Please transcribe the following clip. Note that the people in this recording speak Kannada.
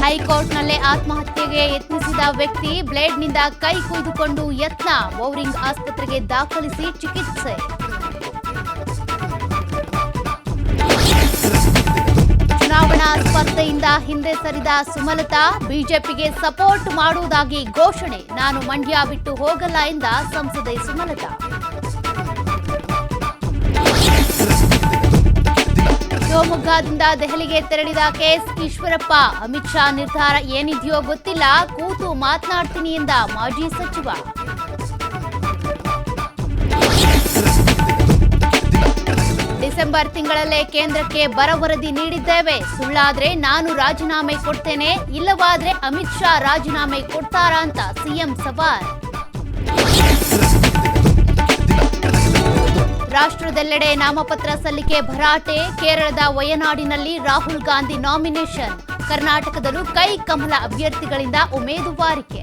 ಹೈಕೋರ್ಟ್ನಲ್ಲೇ ಆತ್ಮಹತ್ಯೆಗೆ ಯತ್ನಿಸಿದ ವ್ಯಕ್ತಿ ಬ್ಲೇಡ್ನಿಂದ ಕೈ ಕೊಯ್ದುಕೊಂಡು ಯತ್ನ, ಬೌರಿಂಗ್ ಆಸ್ಪತ್ರೆಗೆ ದಾಖಲಿಸಿ ಚಿಕಿತ್ಸೆ. ಚುನಾವಣಾ ಸ್ಪರ್ಧೆಯಿಂದ ಹಿಂದೆ ಸರಿದ ಸುಮಲತಾ, ಬಿಜೆಪಿಗೆ ಸಪೋರ್ಟ್ ಮಾಡುವುದಾಗಿ ಘೋಷಣೆ, ನಾನು ಮಂಡ್ಯ ಬಿಟ್ಟು ಹೋಗಲ್ಲ ಎಂದ ಸಂಸದೆ ಸುಮಲತಾ. ಶಿವಮೊಗ್ಗದಿಂದ ದೆಹಲಿಗೆ ತೆರಳಿದ ಕೆಎಸ್ ಈಶ್ವರಪ್ಪ, ಅಮಿತ್ ಶಾ ನಿರ್ಧಾರ ಏನಿದೆಯೋ ಗೊತ್ತಿಲ್ಲ, ಕೂತು ಮಾತನಾಡ್ತೀನಿ ಎಂದ ಮಾಜಿ ಸಚಿವ. ಡಿಸೆಂಬರ್ ತಿಂಗಳಲ್ಲೇ ಕೇಂದ್ರಕ್ಕೆ ಬರ ವರದಿ ನೀಡಿದ್ದೇವೆ, ಸುಳ್ಳಾದ್ರೆ ನಾನು ರಾಜೀನಾಮೆ ಕೊಡ್ತೇನೆ, ಇಲ್ಲವಾದ್ರೆ ಅಮಿತ್ ಶಾ ರಾಜೀನಾಮೆ ಕೊಡ್ತಾರಾ ಅಂತ ಸಿಎಂ ಸವಾಲ್. ರಾಷ್ಟ್ರದೆಲ್ಲೆಡೆ ನಾಮಪತ್ರ ಸಲ್ಲಿಕೆ ಭರಾಟೆ, ಕೇರಳದ ವಯನಾಡಿನಲ್ಲಿ ರಾಹುಲ್ ಗಾಂಧಿ ನಾಮಿನೇಷನ್, ಕರ್ನಾಟಕದಲ್ಲೂ ಕೈ ಕಮಲ ಅಭ್ಯರ್ಥಿಗಳಿಂದ ಉಮೇದುವಾರಿಕೆ.